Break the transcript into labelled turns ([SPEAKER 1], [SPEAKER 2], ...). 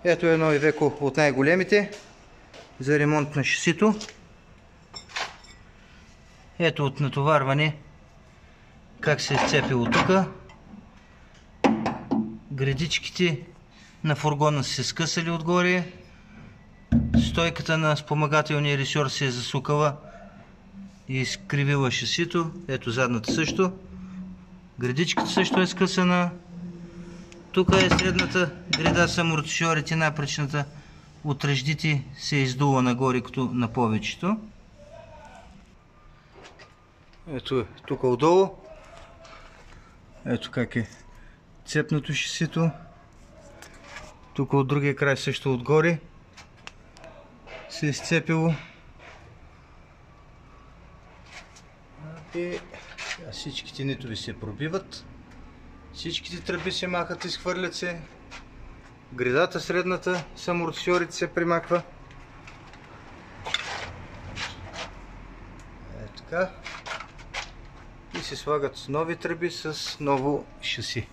[SPEAKER 1] Ето едно Iveco от най-големите за ремонт на шасито. Ето от натоварване как се е сцепило тук. Гредичките на фургона са се скъсали отгоре. Стойката на спомагателния ресор се е засукала и изкривила шасито. Ето задната също. Гредичката също е скъсана. Тук е средната греда с амортисьорите, напречната от ръждите се е издула нагоре, като на повечето. Ето тук отдолу. Ето как е цепнато шасито. Тук от другия край също отгоре се е изцепило. И всичките нитови се пробиват. Всичките тръби се махат, изхвърлят се. Гредата средната с амортисьорите се примахва. Така. И се слагат нови тръби с ново шаси.